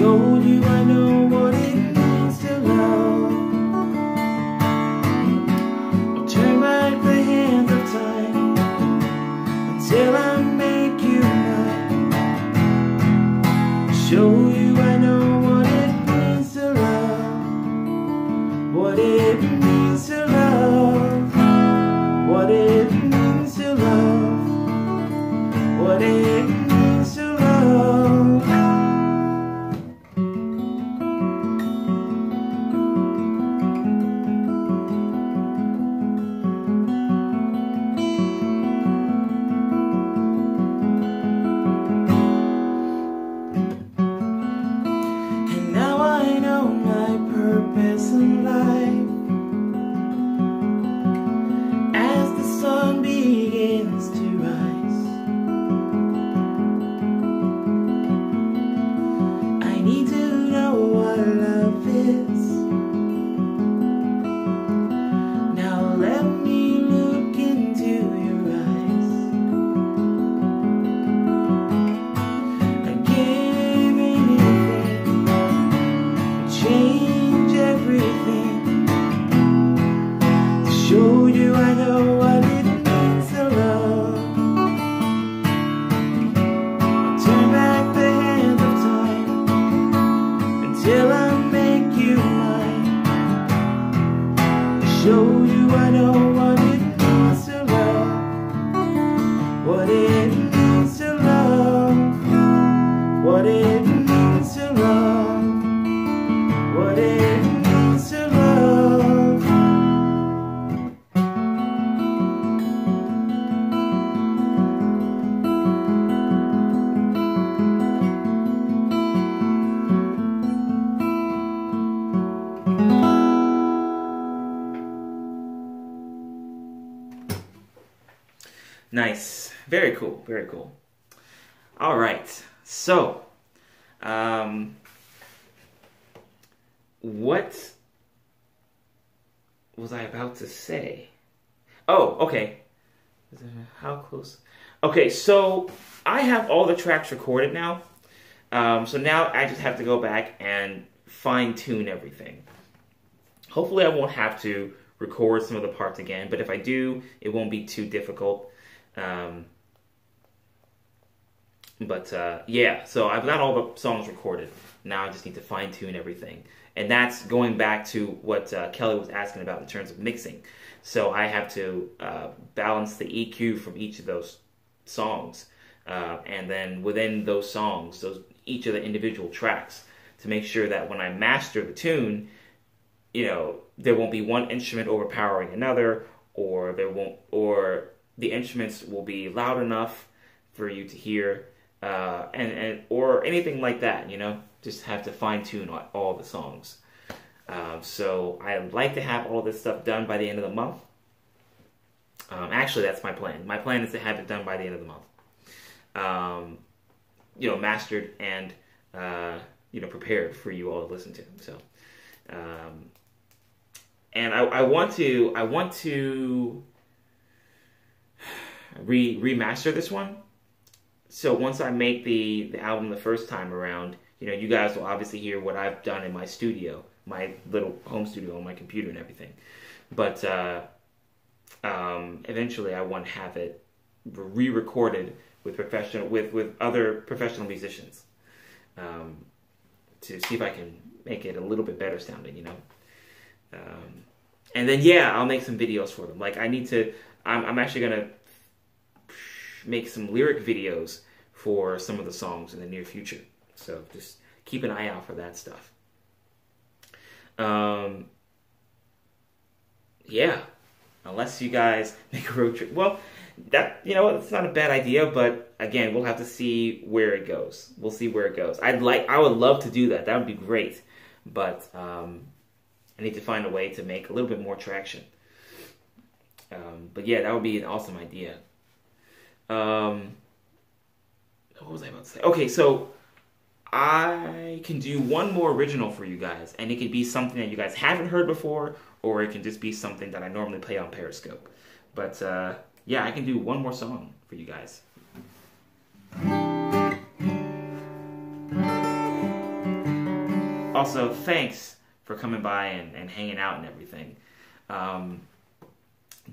showed you I know what it means to love. I'll turn back the hands of time until I make you mine. Show you I know what it means to love. What it means to love. What it means to love. What it means to love. And now I know my purpose in life. As the sun begins to rise, I need to know what love is. Now let me look into your eyes. I'd give anything, I'd change everything to show you I know what it means to love. I'll turn back the hands of time until I make you mine. Show you I know what it means to love. What it means to love. What it means to love. What it means to love. Nice. Very cool. Very cool. All right. So, what was I about to say? Oh, okay. How close? Okay, so I have all the tracks recorded now. So now I just have to go back and fine-tune everything. Hopefully I won't have to record some of the parts again, but if I do, it won't be too difficult. Yeah, so I've got all the songs recorded. Now I just need to fine-tune everything. And that's going back to what Kelly was asking about in terms of mixing. So I have to balance the EQ from each of those songs. And then within those songs, each of the individual tracks, to make sure that when I master the tune, there won't be one instrument overpowering another, or the instruments will be loud enough for you to hear, or anything like that, just have to fine tune all the songs. So I'd like to have all this stuff done by the end of the month. Actually, that's my plan. My plan is to have it done by the end of the month. Mastered and, prepared for you all to listen to. So, and I want to remaster this one. So once I make the album the first time around, you guys will obviously hear what I've done in my studio, my little home studio on my computer and everything. But eventually I want to have it re-recorded with other professional musicians, to see if I can make it a little bit better sounding, and then I'll make some videos for them. Like I'm actually gonna make some lyric videos for some of the songs in the near future. So just keep an eye out for that stuff. Unless you guys make a road trip. Well, it's not a bad idea, but again, we'll have to see where it goes. We'll see where it goes. I would love to do that. That would be great. But I need to find a way to make a little bit more traction. But yeah, that would be an awesome idea. What was I about to say? Okay, so I can do one more original for you guys, and it can be something that you guys haven't heard before, or it can just be something that I normally play on Periscope. But I can do one more song for you guys. Also, thanks for coming by and hanging out and everything.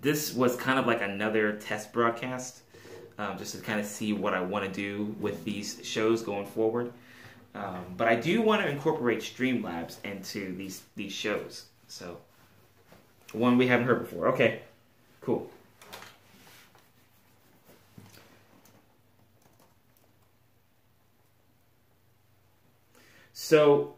This was kind of like another test broadcast, just to kind of see what I want to do with these shows going forward. But I do want to incorporate Streamlabs into these shows. So, one we haven't heard before. Okay, cool. So,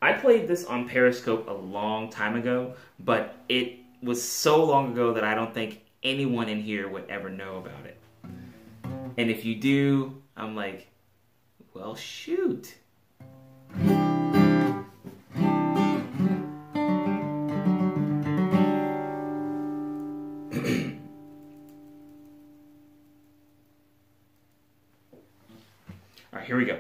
I played this on Periscope a long time ago, but it was so long ago that I don't think anyone in here would ever know about it. And if you do, I'm like, well, shoot. All right, here we go.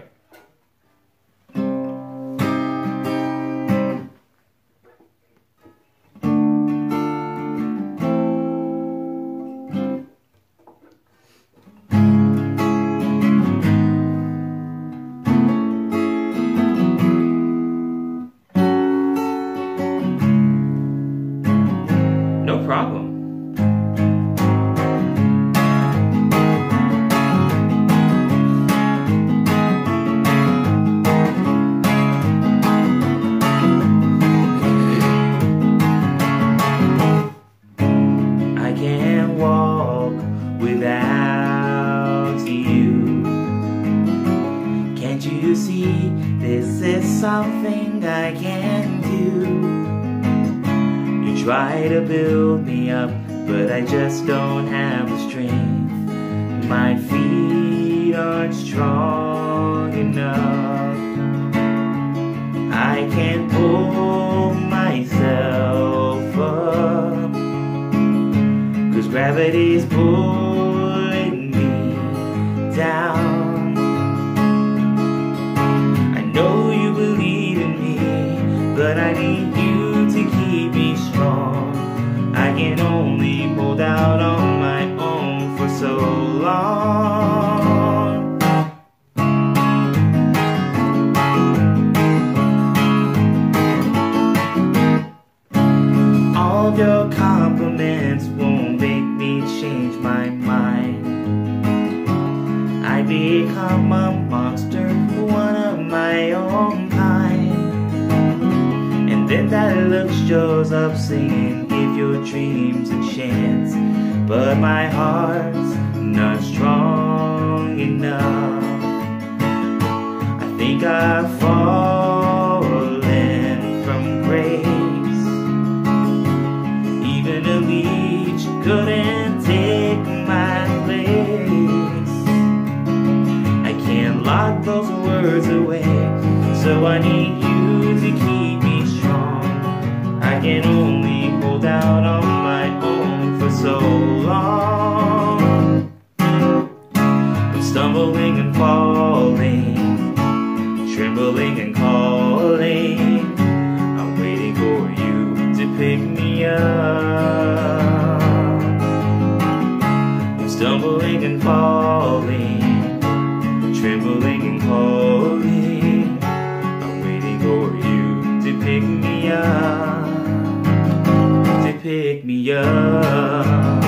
Something I can do. You try to build me up, but I just don't have the strength. My feet aren't strong enough. I can't pull myself up, 'cause gravity's pulling me down. But I need you to keep me strong. I can only hold out on my own for so long. All of your compliments won't make me change my mind. I become a monster, one of my own kind. Then that look shows up singing, give your dreams a chance. But my heart's not strong enough. I think I've fallen from grace. Even a leech couldn't take my place. I can't lock those words away, so I need you to keep me strong. I can only hold out on my own for so long. I'm stumbling and falling, trembling and calling. I'm waiting for you to pick me up. I'm stumbling and falling, trembling and calling. I'm waiting for you to pick me up. Pick me up.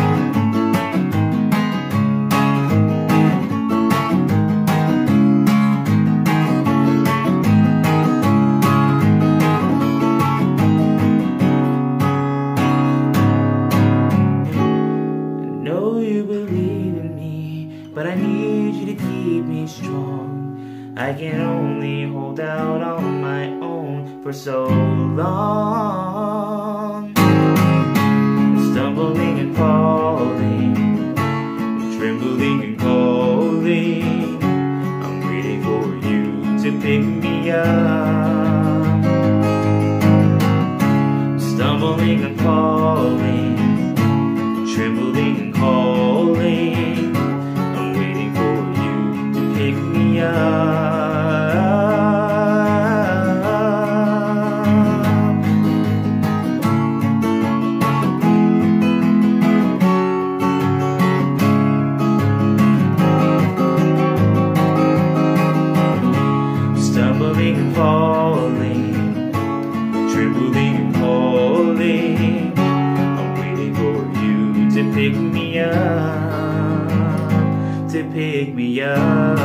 but I need you to keep me strong. I can only hold out on my own for so long. Stumbling and falling, trembling and calling. I'm waiting for you to pick me up. Stumbling and falling, trembling and calling. I'm waiting for you to pick me up. Stumbling and falling, to pick me up.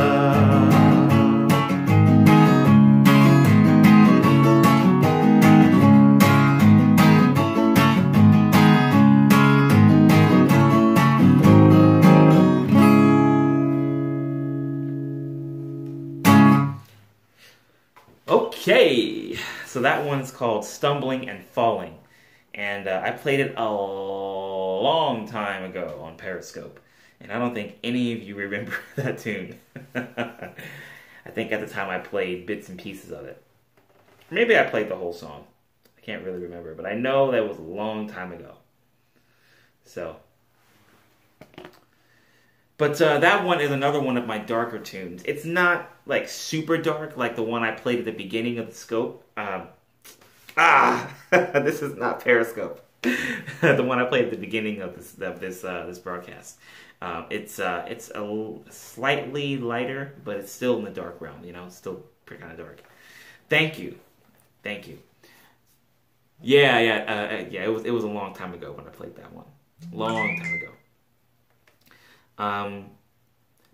Okay, so that one's called Stumbling and Falling, and I played it a long time ago on Periscope, and I don't think any of you remember that tune. I think at the time I played bits and pieces of it. Maybe I played the whole song. I can't really remember, but I know that was a long time ago. So, but that one is another one of my darker tunes. It's not like super dark like the one I played at the beginning of the scope. This is not Periscope. The one I played at the beginning of this broadcast. It's a slightly lighter, but it's still in the dark realm. You know, it's still pretty kind of dark. Thank you. Yeah. It was a long time ago when I played that one. Long time ago.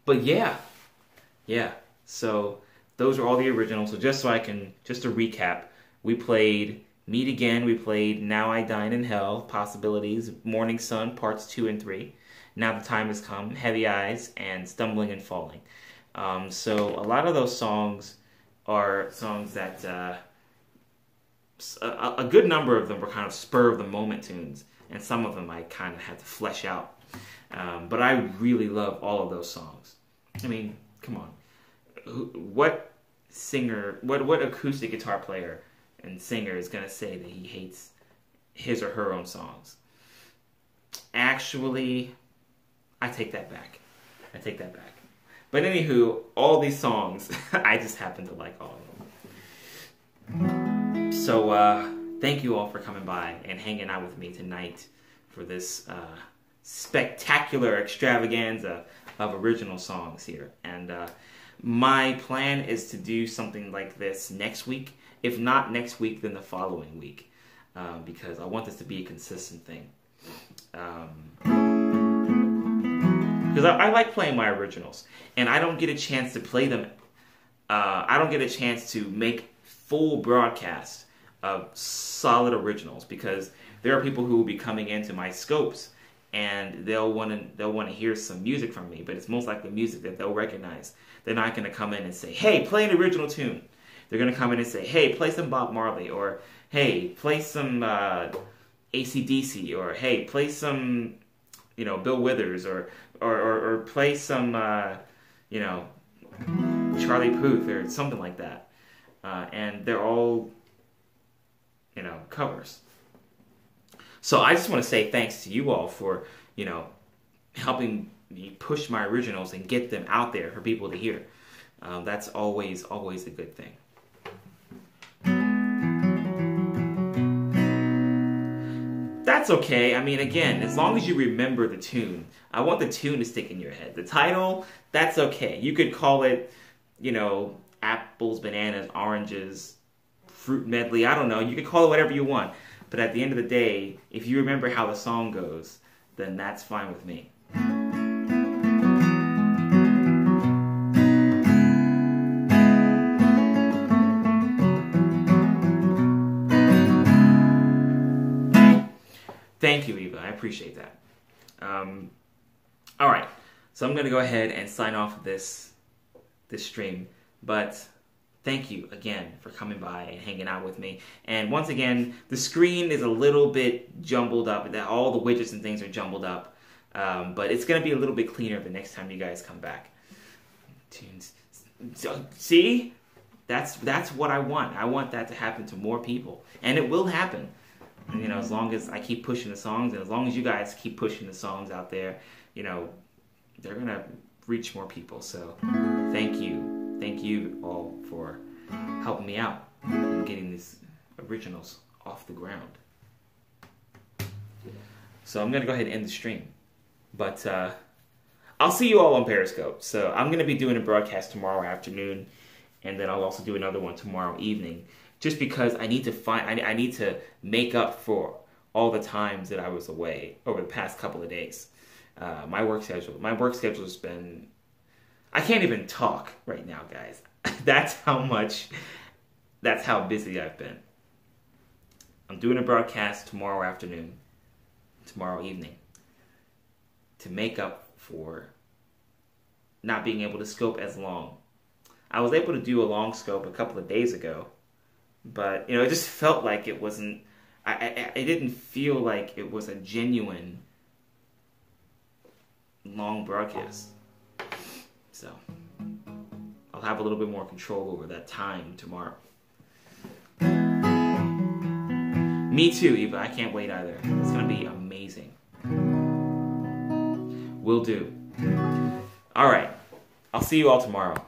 But yeah. So those are all the originals. So just to recap, we played Meet Again, we played Now I Dine in Hell, Possibilities, Morning Sun, parts 2 and 3. Now the Time Has Come, Heavy Eyes, and Stumbling and Falling. So a lot of those songs are songs that a good number of them were kind of spur of the moment tunes, and some of them I kind of had to flesh out. But I really love all of those songs. I mean, come on. What singer, what acoustic guitar player and singer is going to say that he hates his or her own songs? Actually, I take that back. But anywho, all these songs, I just happen to like all of them. So, thank you all for coming by and hanging out with me tonight for this spectacular extravaganza of original songs here. And my plan is to do something like this next week. If not next week, then the following week. Because I want this to be a consistent thing. Because I like playing my originals. And I don't get a chance to play them. I don't get a chance to make full broadcasts of solid originals. Because there are people who will be coming into my scopes and they'll want to hear some music from me, but it's most likely music that they'll recognize. They're not going to come in and say, "Hey, play an original tune." They're going to come in and say, "Hey, play some Bob Marley," or "Hey, play some AC/DC," or "Hey, play some, Bill Withers," or play some, Charlie Puth or something like that. And they're all, covers. So I just want to say thanks to you all for, helping me push my originals and get them out there for people to hear. That's always a good thing. That's okay. I mean, again, as long as you remember the tune, I want the tune to stick in your head. The title, that's okay. You could call it, apples, bananas, oranges, fruit medley. I don't know. You could call it whatever you want. But at the end of the day, if you remember how the song goes, then that's fine with me. Thank you, Eva. I appreciate that. All right. So I'm going to go ahead and sign off this stream. But thank you again for coming by and hanging out with me. And once again, the screen is a little bit jumbled up. All the widgets and things are jumbled up. But it's going to be a little bit cleaner the next time you guys come back. Tunes. See? That's what I want. I want that to happen to more people. And it will happen. And, as long as I keep pushing the songs, and as long as you guys keep pushing the songs out there, they're going to reach more people. So thank you. Thank you all for helping me out in getting these originals off the ground. So I'm going to go ahead and end the stream. But I'll see you all on Periscope. So I'm going to be doing a broadcast tomorrow afternoon, and then I'll also do another one tomorrow evening. Just because I need to make up for all the times that I was away over the past couple of days. My work schedule has been I can't even talk right now, guys. That's how busy I've been. I'm doing a broadcast tomorrow afternoon, tomorrow evening, to make up for not being able to scope as long. I was able to do a long scope a couple of days ago, but it just felt like it wasn't. I didn't feel like it was a genuine long broadcast. So I'll have a little bit more control over that time tomorrow. Me too, Eva. I can't wait either. It's gonna be amazing. Will do. All right. I'll see you all tomorrow.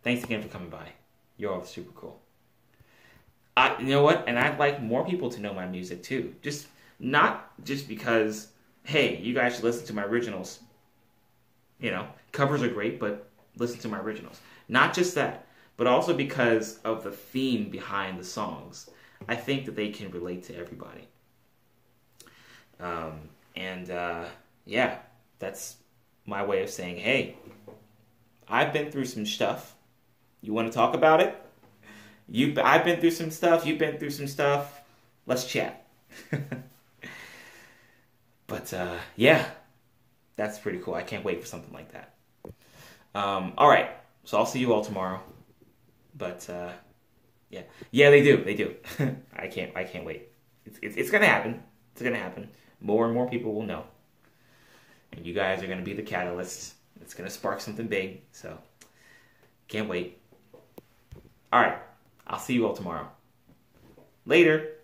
Thanks again for coming by. You're all super cool. You know what? And I'd like more people to know my music too. Not just because, hey, you guys should listen to my originals. Covers are great, but listen to my originals. Not just that, but also because of the theme behind the songs. I think that they can relate to everybody. Yeah, that's my way of saying, hey, I've been through some stuff. You want to talk about it? I've been through some stuff. You've been through some stuff. Let's chat. But yeah, that's pretty cool. I can't wait for something like that. All right, so I'll see you all tomorrow. But yeah, they do. I can't wait. It's gonna happen. It's gonna happen. More and more people will know, and you guys are gonna be the catalyst. It's gonna spark something big. So can't wait. All right, I'll see you all tomorrow. Later.